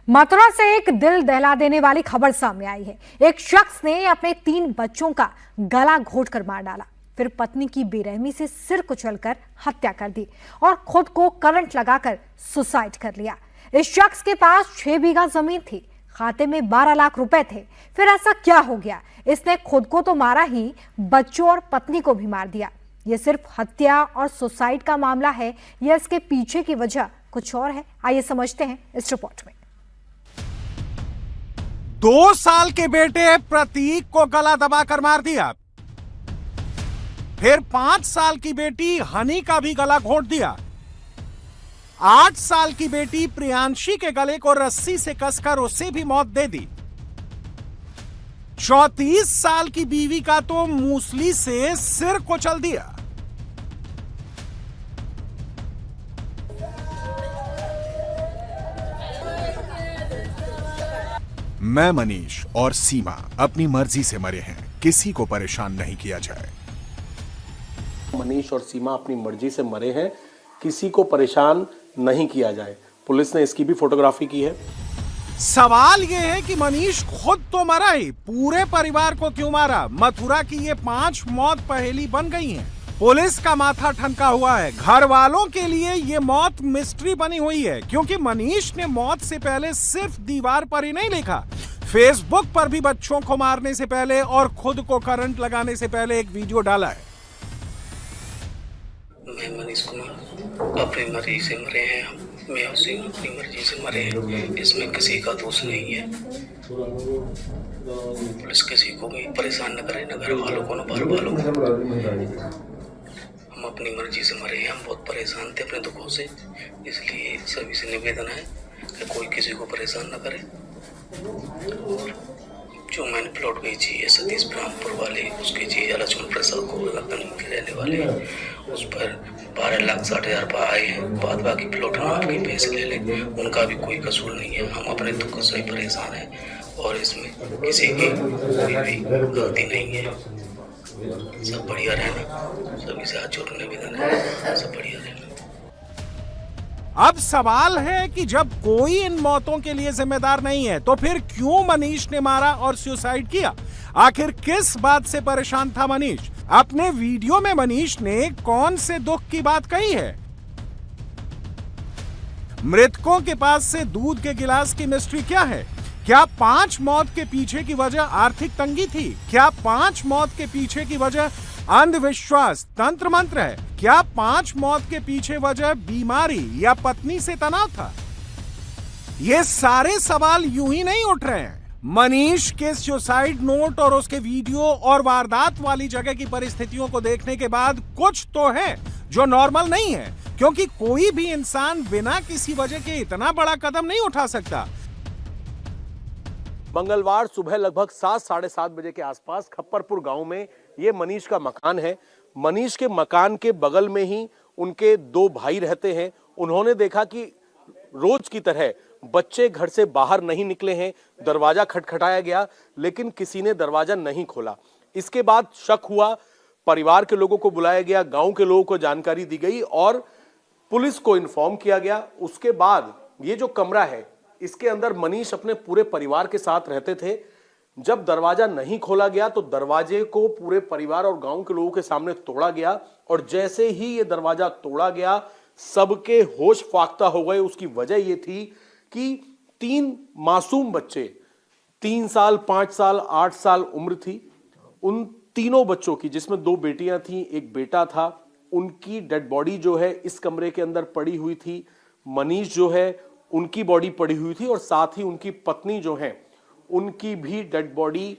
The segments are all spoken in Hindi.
मथुरा से एक दिल दहला देने वाली खबर सामने आई है। एक शख्स ने अपने 3 बच्चों का गला घोंटकर मार डाला, फिर पत्नी की बेरहमी से सिर कुचलकर हत्या कर दी और खुद को करंट लगाकर सुसाइड कर लिया। इस शख्स के पास 6 बीघा जमीन थी, खाते में 12 लाख रुपए थे। फिर ऐसा क्या हो गया? इसने खुद को तो मारा ही, बच्चों और पत्नी को भी मार दिया। ये सिर्फ हत्या और सुसाइड का मामला है या इसके पीछे की वजह कुछ और है? आइए समझते हैं इस रिपोर्ट में। 2 साल के बेटे प्रतीक को गला दबाकर मार दिया, फिर 5 साल की बेटी हनी का भी गला घोंट दिया। 8 साल की बेटी प्रियांशी के गले को रस्सी से कसकर उसे भी मौत दे दी। 34 साल की बीवी का तो मूसली से सिर कुचल दिया। मैं मनीष और सीमा अपनी मर्जी से मरे हैं, किसी को परेशान नहीं किया जाए। मनीष और सीमा अपनी मर्जी से मरे हैं, किसी को परेशान नहीं किया जाए। पुलिस ने इसकी भी फोटोग्राफी की है। सवाल यह है कि मनीष खुद तो मरा ही, पूरे परिवार को क्यों मारा? मथुरा की ये 5 मौत पहेली बन गई हैं। पुलिस का माथा ठनका हुआ है। घर वालों के लिए ये मौत मिस्ट्री बनी हुई है, क्योंकि मनीष ने मौत से पहले सिर्फ दीवार पर ही नहीं लिखा, फेसबुक पर भी बच्चों को मारने से पहले और खुद को करंट लगाने से पहले एक वीडियो डाला है। मैं मनीष कुमार अपनी मर्जी से मरे हैं। मैं उसी अपनी मर्जी से मरे हैं, इसमें किसी का दोष नहीं है। पुलिस किसी को भी परेशान न करे, न घर वालों को, न बाहर वालों को। हम अपनी मर्जी से मरे हैं। हम बहुत परेशान थे अपने दुखों से, इसलिए सभी से निवेदन है कि कोई किसी को परेशान न करे। और जो मैंने प्लॉट बेची है सतीश ब्रह्मपुर वाले, उसकी जी लक्ष्मण प्रसाद को के रहने वाले, उस पर 12,60,000 रुपये आए हैं। बाद बाकी प्लॉट हम आपके पैसे ले लें, उनका भी कोई कसूर नहीं है। हम अपने दुख से परेशान हैं और इसमें किसी की कोई भी गलती नहीं है। सब बढ़िया रहना, सभी से हाथ जोड़ने निवेदन है, सब बढ़िया रहना। अब सवाल है कि जब कोई इन मौतों के लिए जिम्मेदार नहीं है, तो फिर क्यों मनीष ने मारा और सुसाइड किया? आखिर किस बात से परेशान था मनीष? अपने वीडियो में मनीष ने कौन से दुख की बात कही है? मृतकों के पास से दूध के गिलास की मिस्ट्री क्या है? क्या 5 मौत के पीछे की वजह आर्थिक तंगी थी? क्या 5 मौत के पीछे की वजह अंधविश्वास, तंत्र मंत्र है? क्या 5 मौत के पीछे वजह बीमारी या पत्नी से तनाव था? ये सारे सवाल यूं ही नहीं उठ रहे हैं। मनीष के सुसाइड नोट और उसके वीडियो और वारदात वाली जगह की परिस्थितियों को देखने के बाद कुछ तो है जो नॉर्मल नहीं है, क्योंकि कोई भी इंसान बिना किसी वजह के इतना बड़ा कदम नहीं उठा सकता। मंगलवार सुबह लगभग 7-7:30 बजे के आसपास खप्परपुर गांव में ये मनीष का मकान है। मनीष के मकान के बगल में ही उनके 2 भाई रहते हैं। उन्होंने देखा कि रोज की तरह बच्चे घर से बाहर नहीं निकले हैं। दरवाजा खटखटाया गया, लेकिन किसी ने दरवाजा नहीं खोला। इसके बाद शक हुआ, परिवार के लोगों को बुलाया गया, गांव के लोगों को जानकारी दी गई और पुलिस को इन्फॉर्म किया गया। उसके बाद ये जो कमरा है, इसके अंदर मनीष अपने पूरे परिवार के साथ रहते थे। जब दरवाजा नहीं खोला गया तो दरवाजे को पूरे परिवार और गांव के लोगों के सामने तोड़ा गया और जैसे ही ये दरवाजा तोड़ा गया, सबके होश फाख्ता हो गए। उसकी वजह ये थी कि 3 मासूम बच्चे, 3 साल, 5 साल, 8 साल उम्र थी, उन तीनों बच्चों की, जिसमें 2 बेटियां थी, एक बेटा था, उनकी डेड बॉडी जो है इस कमरे के अंदर पड़ी हुई थी। मनीष जो है उनकी बॉडी पड़ी हुई थी और साथ ही उनकी पत्नी जो है उनकी भी डेड बॉडी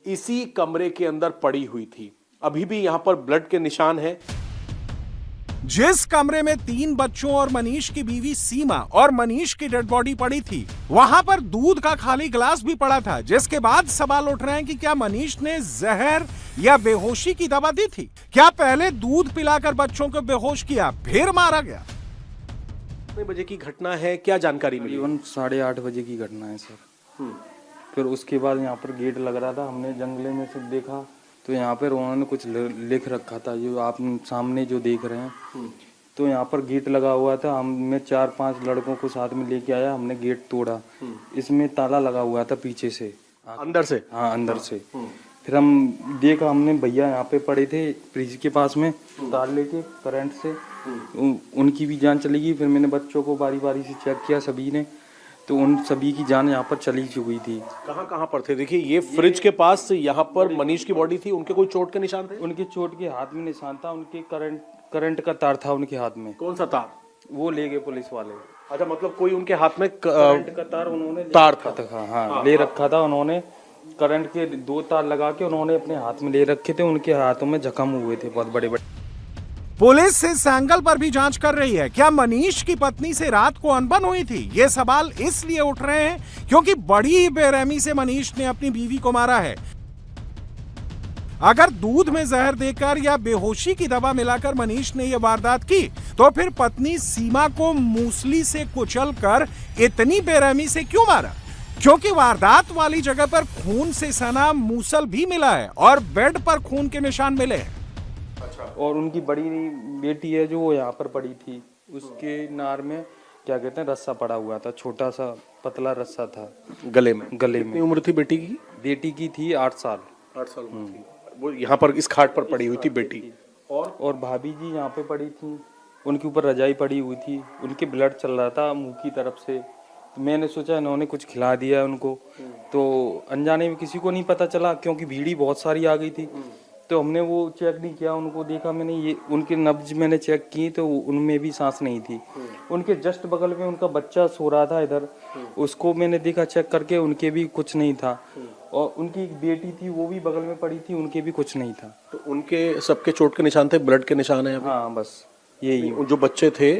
इसी कमरे के अंदर पड़ी हुई थी। अभी भी यहां पर ब्लड के निशान हैं। जिस कमरे में 3 बच्चों और मनीष की बीवी सीमा और मनीष की डेड बॉडी पड़ी थी, वहां पर दूध का खाली गिलास भी पड़ा था, जिसके बाद सवाल उठ रहे हैं कि क्या मनीष ने जहर या बेहोशी की दवा दी थी? क्या पहले दूध पिलाकर बच्चों को बेहोश किया फिर मारा गया? कितने बजे की घटना है, क्या जानकारी मिली? 8:30 बजे की घटना है सर। फिर उसके बाद यहाँ पर गेट लग रहा था, हमने जंगले में से देखा तो यहाँ पर उन्होंने कुछ लिख रखा था, जो आप सामने जो देख रहे हैं। तो तो यहाँ पर गेट लगा हुआ था, मैं 4-5 लड़कों को साथ में लेके आया, हमने गेट तोड़ा। इसमें ताला लगा हुआ था पीछे से, अंदर से? हाँ अंदर से। फिर हम देखा, हमने भैया यहाँ पे पड़े थे फ्रिज के पास में तार लेके करंट से, उनकी भी जान चली गई। फिर मैंने बच्चों को बारी बारी से चेक किया सभी ने, तो उन सभी की जान यहाँ पर चली चुकी थी। कहाँ कहाँ पर थे? देखिए ये फ्रिज के पास यहाँ पर मनीष की बॉडी थी, उनके कोई चोट के निशान थे? उनके चोट के हाथ में निशान था, उनके करंट का तार था उनके हाथ में। कौन सा तार? वो ले गए पुलिस वाले। अच्छा, मतलब कोई उनके हाथ में करंट का तार उन्होंने तार था? हाँ, ले रखा था उन्होंने। करंट के 2 तार लगा के उन्होंने अपने हाथ में ले रखे थे, उनके हाथों में जख्म हुए थे बहुत बड़े बड़े। पुलिस इस एंगल पर भी जांच कर रही है, क्या मनीष की पत्नी से रात को अनबन हुई थी? ये सवाल इसलिए उठ रहे हैं क्योंकि बड़ी ही बेरहमी से मनीष ने अपनी बीवी को मारा है। अगर दूध में जहर देकर या बेहोशी की दवा मिलाकर मनीष ने यह वारदात की, तो फिर पत्नी सीमा को मूसली से कुचलकर इतनी बेरहमी से क्यों मारा? क्योंकि वारदात वाली जगह पर खून से सना मूसल भी मिला है और बेड पर खून के निशान मिले हैं। और उनकी बड़ी बेटी है जो वो यहाँ पर पड़ी थी, उसके नार में क्या कहते हैं रस्सा पड़ा हुआ था, छोटा सा पतला रस्सा था गले में। गले में। कितनी उम्र थी बेटी की? बेटी की थी 8 साल। 8 साल उम्र थी। वो यहाँ पर इस खाट पर पड़ी हुई थी बेटी। और भाभी जी यहाँ पे पड़ी थी, उनके ऊपर रजाई पड़ी हुई थी, उनके ब्लड चल रहा था मुंह की तरफ से। तो मैंने सोचा इन्होंने कुछ खिला दिया उनको, तो अनजाने में किसी को नहीं पता चला क्योंकि भीड़ बहुत सारी आ गई थी। तो हमने वो चेक नहीं किया, उनको देखा मैंने, ये उनके नब्ज मैंने चेक की तो उनमें भी सांस नहीं थी। उनके जस्ट बगल में उनका बच्चा सो रहा था इधर, उसको मैंने देखा चेक करके, उनके भी कुछ नहीं था। और उनकी एक बेटी थी वो भी बगल में पड़ी थी, उनके भी कुछ नहीं था। तो उनके सबके चोट के निशान थे, ब्लड के निशान है? हाँ बस यही। जो बच्चे थे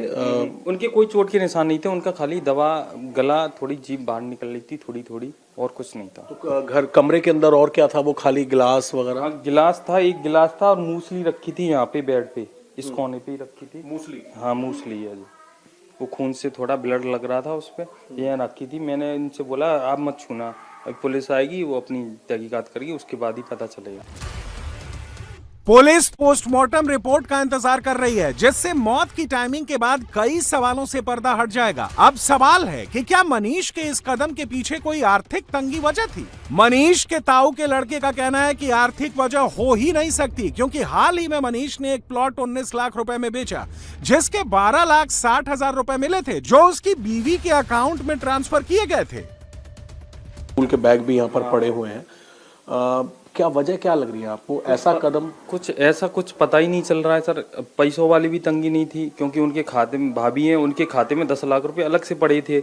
उनके कोई चोट के निशान नहीं थे, उनका खाली दवा गला थोड़ी जीभ बाहर निकल रही थी थोड़ी थोड़ी, और कुछ नहीं था। तो घर कमरे के अंदर और क्या था? वो खाली गिलास वगैरह? हाँ गिलास था, एक गिलास था और मूसली रखी थी यहाँ पे बेड पे, इस कोने पे ही रखी थी मूसली। हाँ मूसली है जी, वो खून से थोड़ा ब्लड लग रहा था उस पे, यहाँ रखी थी। मैंने इनसे बोला आप मत छूना, अब पुलिस आएगी वो अपनी तहकीकात करेगी, उसके बाद ही पता चलेगा। पुलिस पोस्टमार्टम रिपोर्ट का इंतजार कर रही है, जिससे मौत की टाइमिंग के बाद कई सवालों से पर्दा हट जाएगा। अब सवाल है कि क्या मनीष के इस कदम के पीछे कोई आर्थिक तंगी वजह थी? मनीष के ताऊ के लड़के का कहना है कि आर्थिक वजह हो ही नहीं सकती, क्योंकि हाल ही में मनीष ने एक प्लॉट 19 लाख रुपए में बेचा, जिसके 12,60,000 रुपए मिले थे, जो उसकी बीवी के अकाउंट में ट्रांसफर किए गए थे। स्कूल के बैग भी यहाँ पर पड़े हुए हैं। क्या वजह क्या लग रही है आपको? ऐसा कदम ऐसा कुछ पता ही नहीं चल रहा है सर। पैसों वाली भी तंगी नहीं थी, क्योंकि उनके खाते में भाभी हैं, उनके खाते में 10 लाख रुपए अलग से पड़े थे।